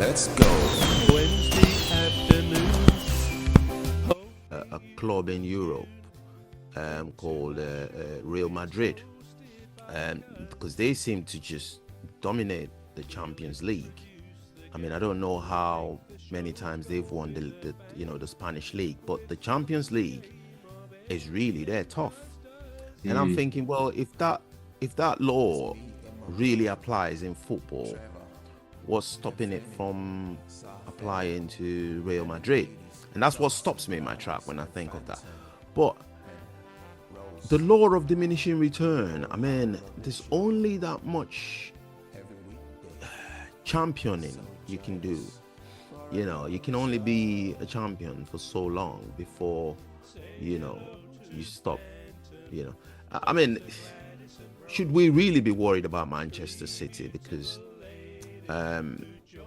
Let's go. Wednesday afternoon. A club in Europe called Real Madrid, because they seem to just dominate the Champions League. I mean, I don't know how many times they've won the Spanish league, but the Champions League is really they're tough. And I'm thinking, well, if that law really applies in football, what's stopping it from applying to Real Madrid? And that's what stops me in my track when I think of that. But the law of diminishing return, I mean, there's only that much championing you can do. You know, you can only be a champion for so long before, you stop, I mean, should we really be worried about Manchester City? Because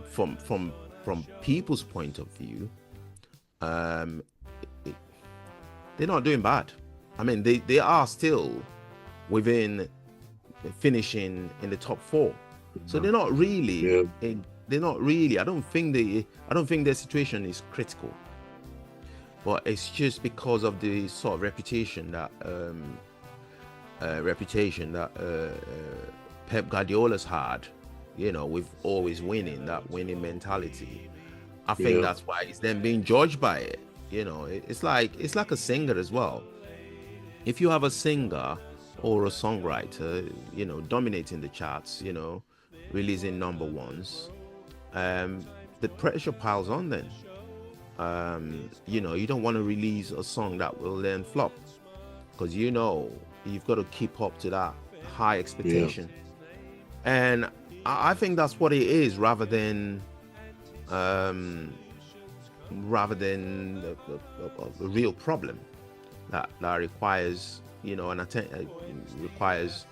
from people's point of view, they're not doing bad. I mean, they are still within finishing in the top four, so they're not really. They're not really. I don't think their situation is critical, but it's just because of the sort of reputation that Pep Guardiola's had. With always winning, that winning mentality. I think that's why it's then being judged by it. It's like a singer as well. If you have a singer or a songwriter, dominating the charts, releasing number ones, the pressure piles on then. You don't want to release a song that will then flop, because you've got to keep up to that high expectation. And I think that's what it is, rather than a real problem that requires requires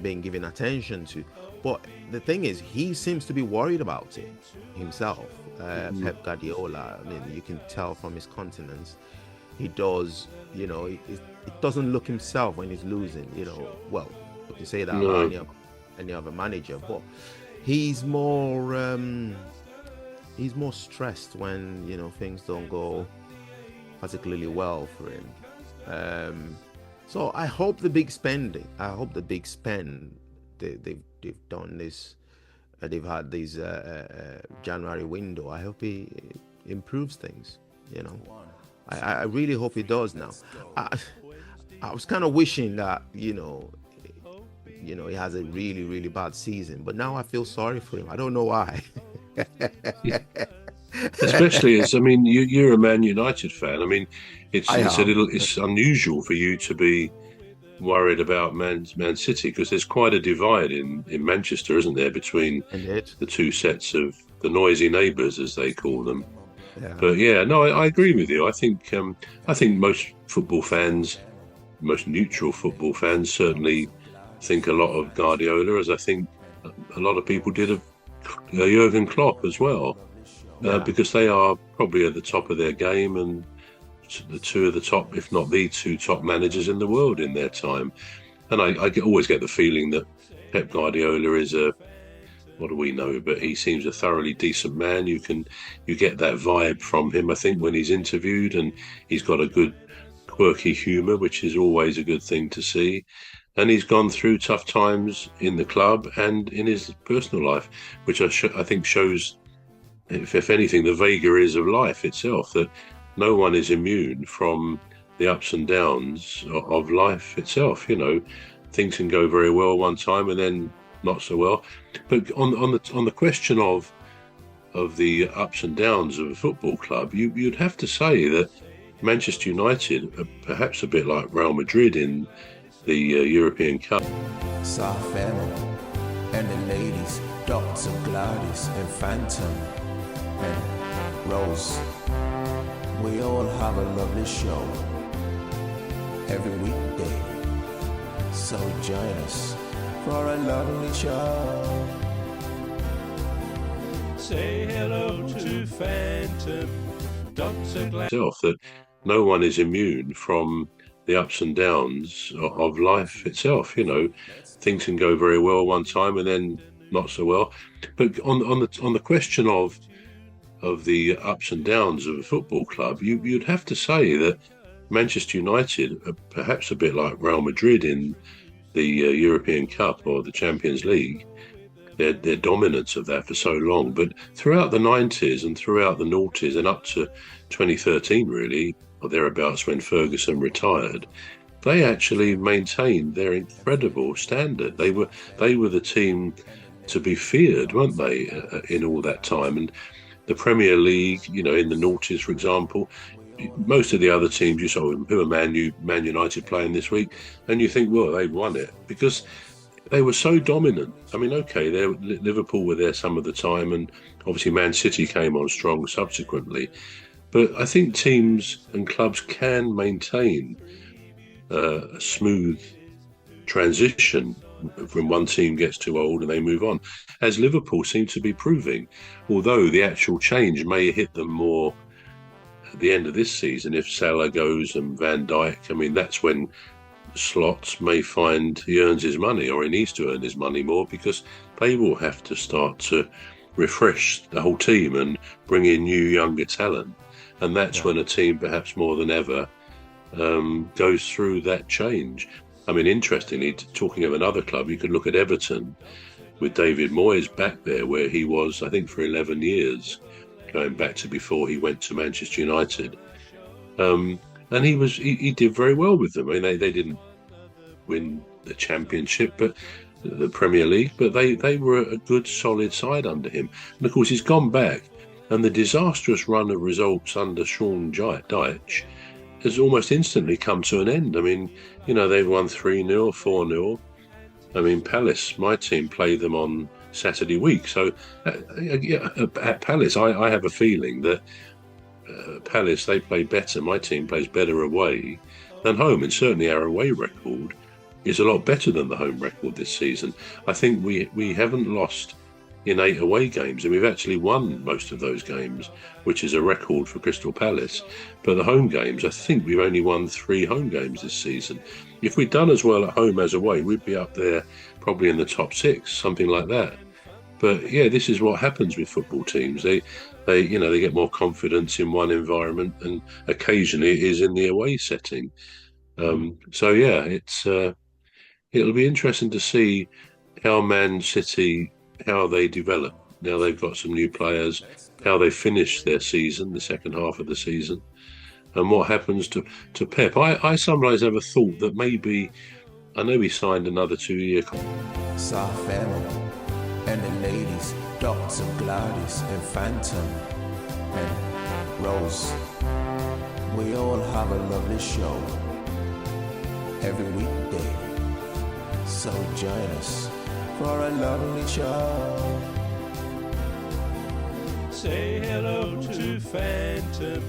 being given attention to. But the thing is, he seems to be worried about it himself. Pep Guardiola, I mean, you can tell from his countenance, he does. It doesn't look himself when he's losing. Well, you can say that about any other manager, but he's more stressed when things don't go particularly well for him. So I hope the big spend they've done this, they've had this January window. I hope he improves things. I really hope he does. Now I was kind of wishing that he has a really, really bad season, but now I feel sorry for him. I don't know why. Especially as, I mean, you're a Man United fan. I mean, it's unusual for you to be worried about Man City, because there's quite a divide in Manchester, isn't there, between the two sets of the noisy neighbours, as they call them. But I agree with you. I think most football fans, most neutral football fans, certainly think a lot of Guardiola, as I think a lot of people did of Jurgen Klopp as well, because they are probably at the top of their game, and the two of the top, if not the two top managers in the world in their time. And I always get the feeling that Pep Guardiola is what do we know, but he seems a thoroughly decent man. You get that vibe from him, I think, when he's interviewed, and he's got a good quirky humour, which is always a good thing to see. And he's gone through tough times in the club and in his personal life, which I think shows, if anything, the vagaries of life itself, that no one is immune from the ups and downs of life itself. Things can go very well one time and then not so well. But on the question of the ups and downs of a football club, you'd have to say that Manchester United are perhaps a bit like Real Madrid in the European Cup. Soft family and the ladies, Dr. Gladys and Phantom and Rose. We all have a lovely show every weekday, so join us for a lovely show. Say hello to Phantom, Dr. Gladys. That no one is immune from the ups and downs of life itself. Things can go very well one time and then not so well. But on the question of of the ups and downs of a football club, you'd have to say that Manchester United are perhaps a bit like Real Madrid in the European Cup or the Champions League. Their dominance of that for so long. But throughout the 90s and throughout the noughties and up to 2013, really, or thereabouts when Ferguson retired, they actually maintained their incredible standard. They were the team to be feared, weren't they, in all that time? And the Premier League, in the noughties, for example, most of the other teams you saw, who are Man United playing this week, and you think, well, they've won it because they were so dominant. I mean, okay, Liverpool were there some of the time, and obviously Man City came on strong subsequently. But I think teams and clubs can maintain a smooth transition when one team gets too old and they move on, as Liverpool seem to be proving, although the actual change may hit them more at the end of this season if Salah goes and Van Dijk. I mean, that's when Slot may find he earns his money, or he needs to earn his money more, because they will have to start to refresh the whole team and bring in new younger talent, and that's when a team perhaps more than ever goes through that change. I mean, interestingly, talking of another club, you could look at Everton with David Moyes back there, where he was, I think, for 11 years, going back to before he went to Manchester United. And he did very well with them. I mean, they didn't win the Championship, but the Premier League, but they were a good, solid side under him. And of course, he's gone back, and the disastrous run of results under Sean Dyche has almost instantly come to an end. I mean, they've won 3-0, 4-0. I mean, Palace, my team, played them on Saturday week. So at Palace, I have a feeling that Palace, they play better. My team plays better away than home, and certainly our away record is a lot better than the home record this season. I think we haven't lost in 8 away games, and we've actually won most of those games, which is a record for Crystal Palace. But the home games, I think we've only won 3 home games this season. If we'd done as well at home as away, we'd be up there probably in the top 6, something like that. But yeah, this is what happens with football teams. They get more confidence in one environment, and occasionally it is in the away setting. So yeah, it'll be interesting to see how Man City, how they develop. Now they've got some new players, how they finish their season, the second half of the season, and what happens to Pep. I sometimes have a thought that maybe, I know he signed another 2-year contract. Soft family and the ladies, Dr. Gladys and Phantom and Rose. We all have a lovely show every weekday, so join us for a lovely show. Say hello to Phantom.